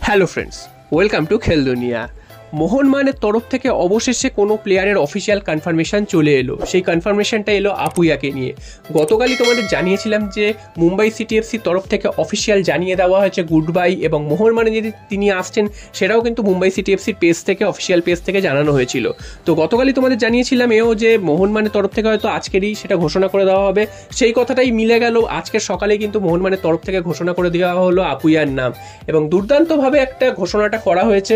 Hello friends, welcome to খেল দুনিয়া। মোহনবাগানের তরফ থেকে অবশেষে কোনো প্লেয়ারের অফিসিয়াল কনফার্মেশন চলে এলো। সেই কনফার্মেশনটা এলো আপুইয়াকে নিয়ে। গতকালই তোমাদের জানিয়েছিলাম যে মুম্বাই সিটি এফসির তরফ থেকে অফিসিয়াল জানিয়ে দেওয়া হয়েছে গুড বাই, এবং মোহনবাগানে যদি তিনি আসছেন সেটাও কিন্তু মুম্বাই সিটি এফসির পেজ থেকে, অফিসিয়াল পেজ থেকে জানানো হয়েছিল। তো গতকালই তোমাদের জানিয়েছিলাম এও যে মোহনবাগানের তরফ থেকে হয়তো আজকেরই সেটা ঘোষণা করে দেওয়া হবে। সেই কথাটাই মিলে গেল, আজকের সকালে কিন্তু মোহনবাগানের তরফ থেকে ঘোষণা করে দেওয়া হলো আপুইয়ার নাম, এবং দুর্দান্তভাবে একটা ঘোষণাটা করা হয়েছে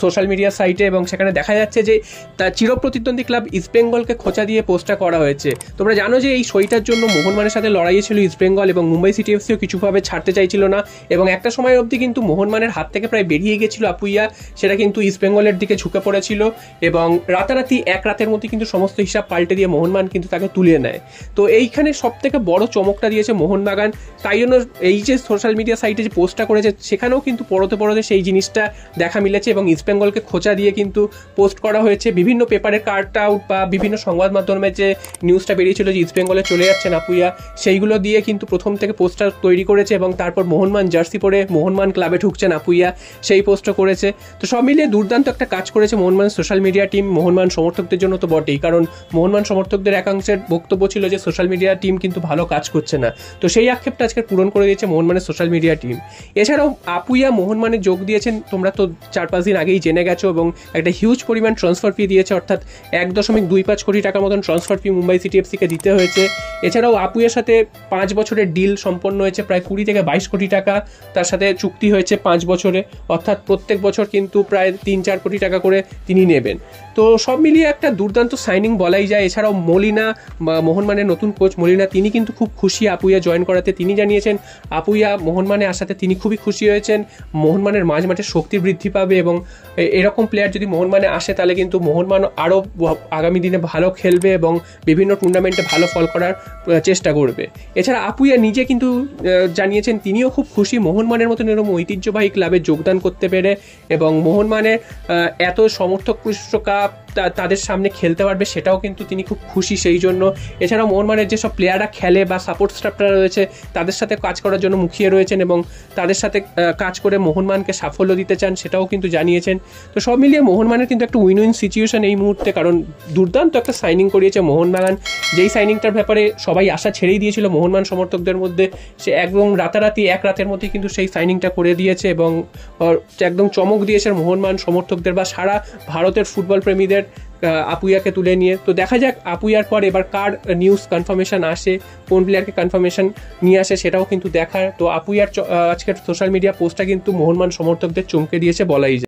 সোশ্যাল মিডিয়া সাইটে। এবং সেখানে দেখা যাচ্ছে যে তার চিরপ্রতিদ্বন্দ্বী ক্লাব ইস্টবেঙ্গলকে খোঁচা দিয়ে পোস্টটা করা হয়েছে। তোমরা জানো যে এই সইটার জন্য মোহনবাগানের সাথে লড়াইয়ে ছিল ইস্টবেঙ্গল, এবং মুম্বাই সিটি এফসিও কিছুভাবে ছাড়তে চাইছিল না, এবং একটা সময় অবধি কিন্তু মোহনবাগানের হাত থেকে প্রায় বেরিয়ে গেছিল আপুইয়া। সেটা কিন্তু ইস্টবেঙ্গলের দিকে ঝুঁকে পড়েছিল, এবং রাতারাতি এক রাতের মধ্যে কিন্তু সমস্ত হিসাব পাল্টে দিয়ে মোহনবাগান কিন্তু তাকে তুলে নেয়। তো এইখানে সব থেকে বড় চমকটা দিয়েছে মোহনবাগান। তাই জন্য এই যে সোশ্যাল মিডিয়া সাইটে যে পোস্টটা করেছে সেখানেও কিন্তু পরতে সেই জিনিসটা দেখা মিলেছে, এবং ইস্টবেঙ্গলকে খোঁচা দিয়ে কিন্তু পোস্ট করা হয়েছে। বিভিন্ন পেপারের কাট আউট বা বিভিন্ন সংবাদ মাধ্যমে যে নিউজটা বেরিয়েছিল যে ইস্টবেঙ্গলে চলে যাচ্ছেন আপুইয়া, সেইগুলো দিয়ে কিন্তু প্রথম থেকে পোস্টার তৈরি করেছে, এবং তারপর মোহনবাগান জার্সি পরে মোহনবাগান ক্লাবে ঢুকছেন আপুইয়া, সেই পোস্টও করেছে। তো সব মিলিয়ে দুর্দান্ত একটা কাজ করেছে Mohun Bagan social media team. Mohun Bagan সমর্থকদের জন্য তো বটেই, কারণ মোহনবাগান সমর্থকদের একাংশের বক্তব্য ছিল যে সোশ্যাল মিডিয়া টিম কিন্তু ভালো কাজ করছে না। তো সেই আক্ষেপটা আজকে পূরণ করে দিয়েছে মোহনবাগানের সোশ্যাল মিডিয়া টিম। এছাড়াও আপুইয়া মোহনবাগানে যোগ দিয়েছেন, তোমরা তো 4-5 দিন আগেই জেনে গেছো, এবং একটা হিউজ পরিমাণ ট্রান্সফার ফি দিয়েছে, অর্থাৎ 1.25 কোটি টাকার মতন ট্রান্সফার ফি মুম্বাই সিটি এফসিকে দিতে হয়েছে। এছাড়াও আপুইয়ার সাথে 5 বছরের ডিল সম্পন্ন হয়েছে, প্রায় 20 থেকে 22 কোটি টাকা তার সাথে চুক্তি হয়েছে 5 বছরে, অর্থাৎ প্রত্যেক বছর কিন্তু প্রায় 3-4 কোটি টাকা করে তিনি নেবেন। তো সব মিলিয়ে একটা দুর্দান্ত সাইনিং বলাই যায়। এছাড়াও মলিনা, মোহনবাগানের নতুন কোচ মলিনা, তিনি কিন্তু খুব খুশি আপুইয়া জয়েন করাতে। তিনি জানিয়েছেন আপুইয়া মোহনবাগানে আসাতে তিনি খুবই খুশি হয়েছেন। মোহনবাগানের মাঝমাঠে শক্তি বৃদ্ধি পাবে, এবং এরকম প্লেয়ার যদি মোহনবাগানে আসে তাহলে কিন্তু মোহনবাগান আরও আগামী দিনে ভালো খেলবে এবং বিভিন্ন টুর্নামেন্টে ভালো ফল করার চেষ্টা করবে। এছাড়া আপুইয়া নিজে কিন্তু জানিয়েছেন তিনিও খুব খুশি মোহনবাগানের মতন এরকম ঐতিহ্যবাহী ক্লাবে যোগদান করতে পেরে, এবং মোহনবাগানের এত সমর্থক পুরস্কার তাদের সামনে খেলতে পারবে সেটাও কিন্তু তিনি খুব খুশি সেই জন্য। এছাড়াও মোহনবাগানের যেসব প্লেয়াররা খেলে বা সাপোর্ট স্টাফরা রয়েছে তাদের সাথে কাজ করার জন্য মুখিয়ে রয়েছেন, এবং তাদের সাথে কাজ করে মোহনবাগানকে সাফল্য দিতে চান সেটাও কিন্তু জানিয়েছেন। তো সব মিলিয়ে মোহনবাগানের কিন্তু একটা উইন উইন সিচুয়েশন এই মুহূর্তে, কারণ দুর্দান্ত একটা সাইনিং করিয়েছে মোহনবাগান। যেই সাইনিংটার ব্যাপারে সবাই আশা ছেড়েই দিয়েছিল মোহনবাগান সমর্থকদের মধ্যে, সে একদম রাতারাতি এক রাতের মধ্যে কিন্তু সেই সাইনিংটা করে দিয়েছে, এবং একদম চমক দিয়েছে মোহনবাগান সমর্থকদের বা সারা ভারতের ফুটবল প্রেমীদের আপুইয়াকে তুলে নিয়ে। তো দেখা যাক আপুইয়ার পর এবার কার নিউজ কনফার্মেশন আসে, কোন প্লেয়ারকে কনফার্মেশন নিয়ে আসে সেটাও কিন্তু দেখার। তো আপুইয়ার আজকের সোশ্যাল মিডিয়া পোস্টটা কিন্তু মোহনবাগান সমর্থকদের চমকে দিয়েছে বলাই যায়।